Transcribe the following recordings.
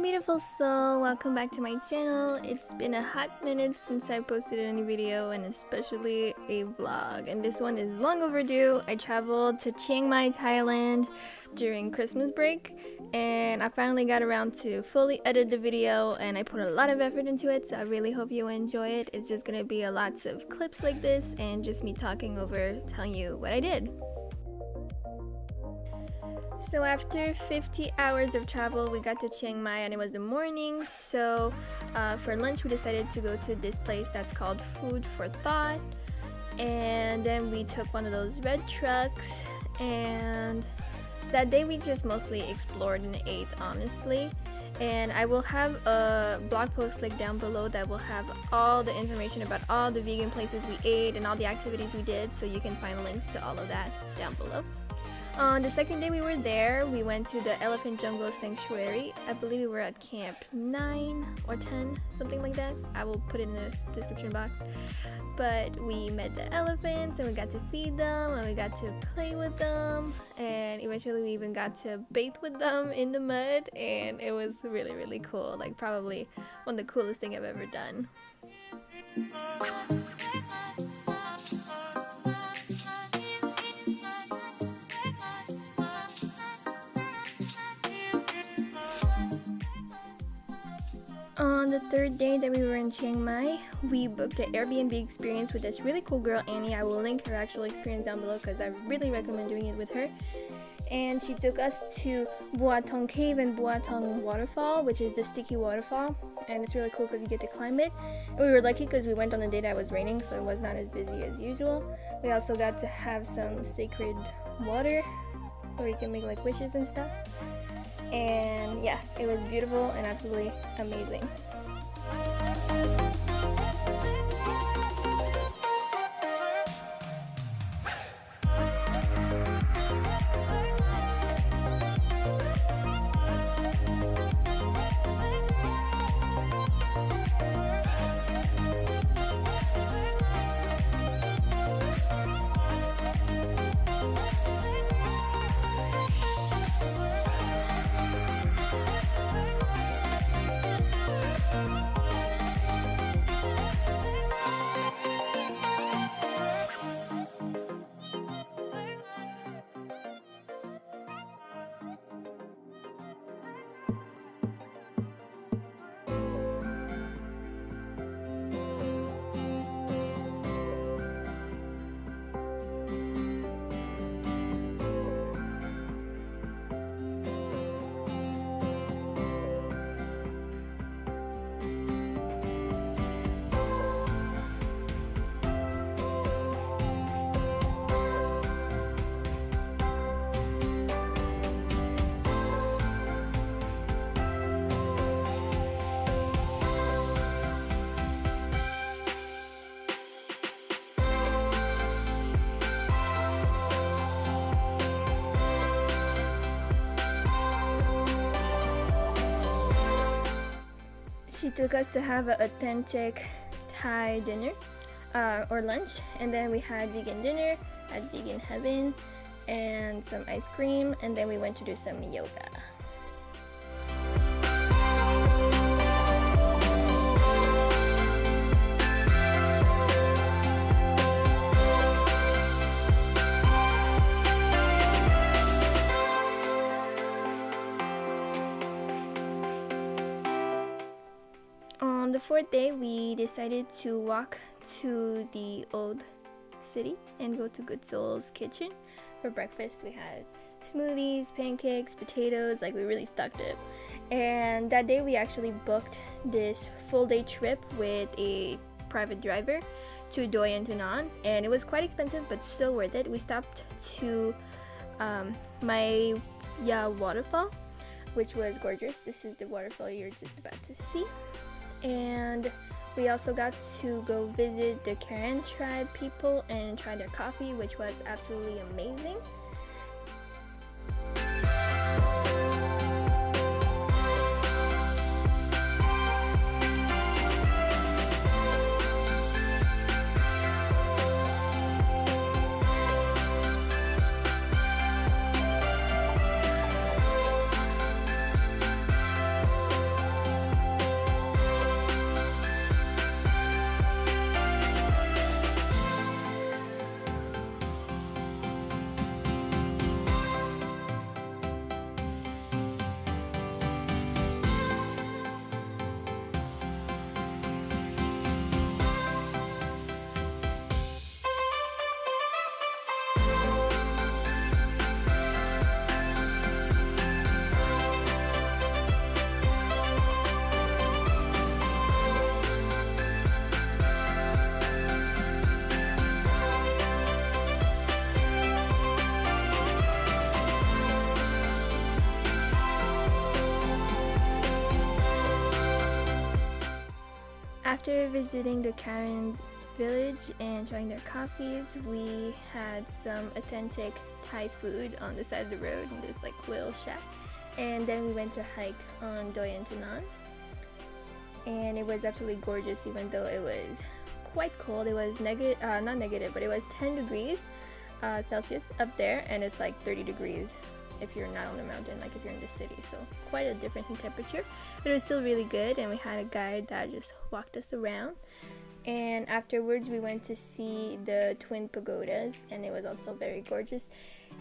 beautiful soul, welcome back to my channel. It's been a hot minute since I posted any video and especially a vlog, and this one is long overdue. I traveled to Chiang Mai, Thailand during Christmas break and I finally got around to fully edit the video and I put a lot of effort into it, so I really hope you enjoy it. It's just gonna be lots of clips like this and just me talking over telling you what I did. So after 50 hours of travel, we got to Chiang Mai and it was the morning. So for lunch we decided to go to this place that's called Food for Thought, and then we took one of those red trucks, and that day we just mostly explored and ate, honestly. And I will have a blog post link down below that will have all the information about all the vegan places we ate and all the activities we did, so you can find links to all of that down below. On the second day we were there, we went to the Elephant Jungle Sanctuary. I believe we were at camp 9 or 10, something like that. I will put it in the description box. But we met the elephants and we got to feed them and we got to play with them, and eventually we even got to bathe with them in the mud, and it was really, really cool. Like probably one of the coolest things I've ever done. On the third day that we were in Chiang Mai, we booked an Airbnb experience with this really cool girl, Annie. I will link her actual experience down below because I really recommend doing it with her. And she took us to Buatong Cave and Buatong Waterfall, which is the Sticky Waterfall. And it's really cool because you get to climb it. And we were lucky because we went on a day that it was raining, so it was not as busy as usual. We also got to have some sacred water where you can make like wishes and stuff. And yeah, it was beautiful and absolutely amazing. She took us to have an authentic Thai dinner or lunch, and then we had vegan dinner at Vegan Heaven and some ice cream, and then we went to do some yoga. On the fourth day, we decided to walk to the old city and go to Good Soul's kitchen for breakfast. We had smoothies, pancakes, potatoes, like we really stocked it. And that day we actually booked this full day trip with a private driver to Doi Inthanon, and it was quite expensive but so worth it. We stopped to Mai Waterfall, which was gorgeous. This is the waterfall you're just about to see. And we also got to go visit the CHIANG tribe people and try their coffee, which was absolutely amazing. After visiting the Karen village and trying their coffees, we had some authentic Thai food on the side of the road in this like little shack. And then we went to hike on Doi Inthanon. And it was absolutely gorgeous, even though it was quite cold. It was not negative, but it was 10 degrees Celsius up there, and it's like 30 degrees if you're not on the mountain, like if you're in the city. So quite a difference in temperature, but it was still really good. And we had a guide that just walked us around. And afterwards we went to see the twin pagodas, and it was also very gorgeous,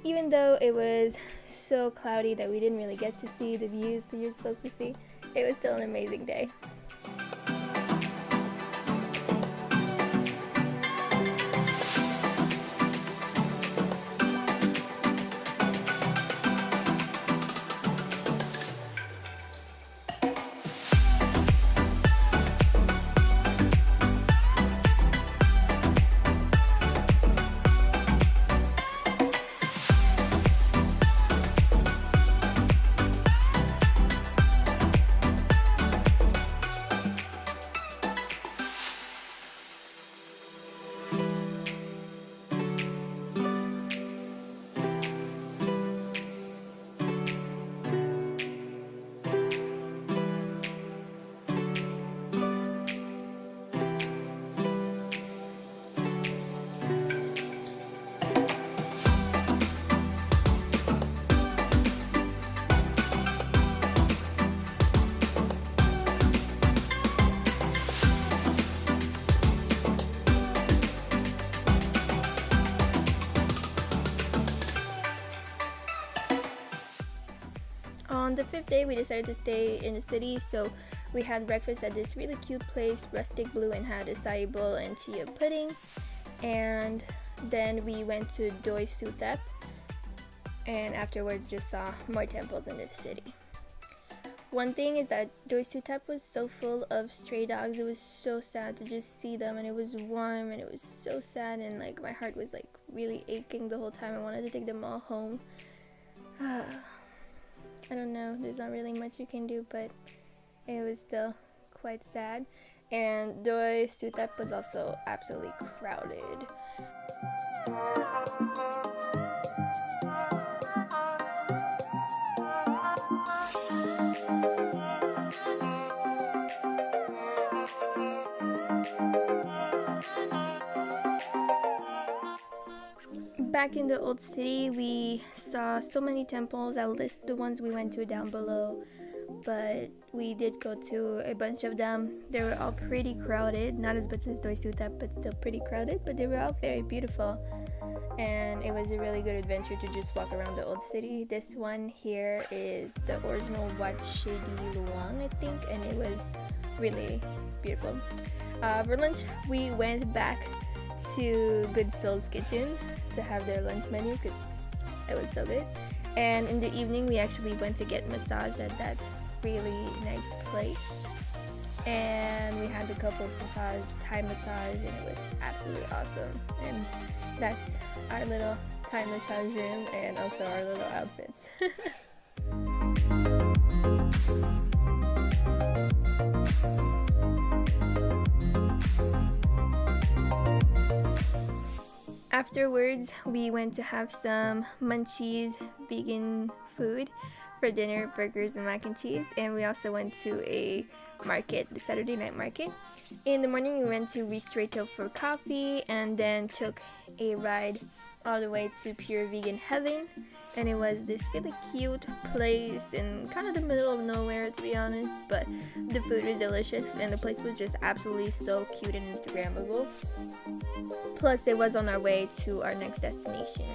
even though it was so cloudy that we didn't really get to see the views that you're supposed to see. It was still an amazing day. On the 5th day, we decided to stay in the city, so we had breakfast at this really cute place, Rustic Blue, and had acai bowl and chia pudding. And then we went to Doi Inthanon, and afterwards just saw more temples in this city. One thing is that Doi Inthanon was so full of stray dogs. It was so sad to just see them, and it was warm, and it was so sad, and like my heart was like really aching the whole time. I wanted to take them all home. I don't know, there's not really much you can do, but it was still quite sad. And Doi Inthanon was also absolutely crowded. Back in the old city, we saw so many temples. I'll list the ones we went to down below, but we did go to a bunch of them. They were all pretty crowded, not as much as Doi Inthanon, but still pretty crowded, but they were all very beautiful. And it was a really good adventure to just walk around the old city. This one here is the original Wat Shady Luang, I think, and it was really beautiful. For lunch, we went back to Good Soul's Kitchen to have their lunch menu because it was so good. And in the evening, we actually went to get massage at that really nice place. And we had a couple of Thai massage, and it was absolutely awesome. And that's our little Thai massage room, and also our little outfits. Afterwards, we went to have some munchies, vegan food for dinner, burgers and mac and cheese, and we also went to a market, the Saturday night market. In the morning, we went to Ristretto for coffee, and then took a ride all the way to Pure Vegan Heaven, and it was this really cute place in kind of the middle of nowhere, to be honest, but the food was delicious, and the place was just absolutely so cute and Instagrammable. Plus, it was on our way to our next destination.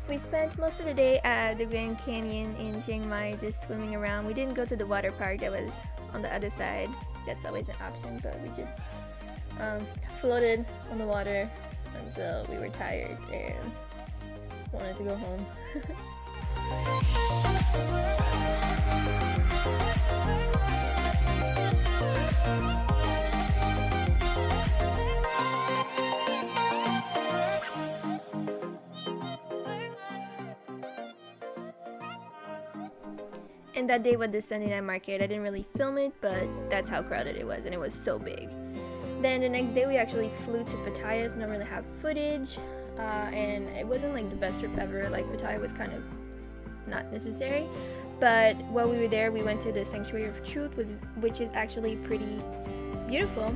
We spent most of the day at the Grand Canyon in Chiang Mai, just swimming around. We didn't go to the water park that was on the other side. That's always an option, but we just floated on the water until we were tired and wanted to go home. And that day was the Sunday night market. I didn't really film it, but that's how crowded it was, and it was so big. Then the next day we actually flew to Pattaya, so I don't really have footage, and it wasn't like the best trip ever. Like Pattaya was kind of not necessary, but while we were there we went to the Sanctuary of Truth, which is actually pretty beautiful,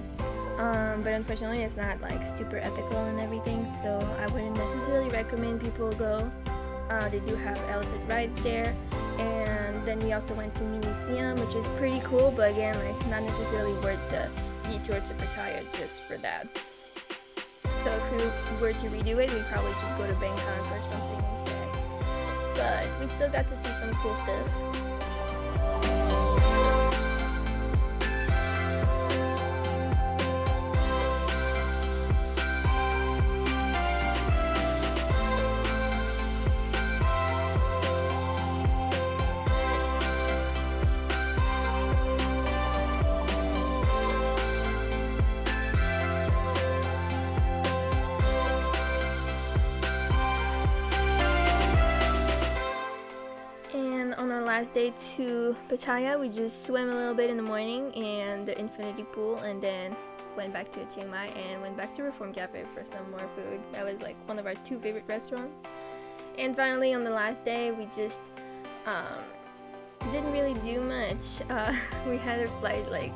but unfortunately it's not like super ethical and everything, so I wouldn't necessarily recommend people go. They do have elephant rides there, and then we also went to Museum, which is pretty cool, but again, like not necessarily worth the detour to Pattaya just for that. So if we were to redo it, we'd probably just go to Bangkok or something instead. But we still got to see some cool stuff. Last day to Pattaya, we just swam a little bit in the morning and the infinity pool, and then went back to Chiang Mai and went back to Reform Cafe for some more food. That was like one of our 2 favorite restaurants. And finally on the last day we just didn't really do much. We had a flight like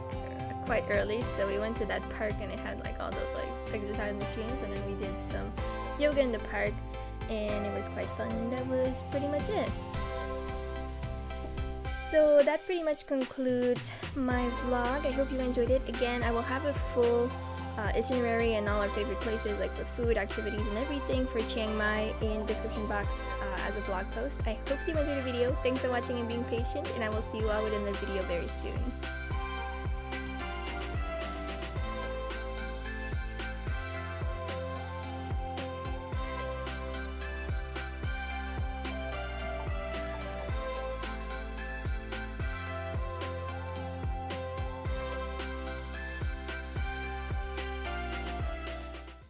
quite early, so we went to that park and it had like all those like exercise machines, and then we did some yoga in the park and it was quite fun, and that was pretty much it. So that pretty much concludes my vlog. I hope you enjoyed it. Again, I will have a full itinerary and all our favorite places, like for food, activities, and everything for Chiang Mai in the description box as a blog post. I hope you enjoyed the video. Thanks for watching and being patient, and I will see you all within the video very soon.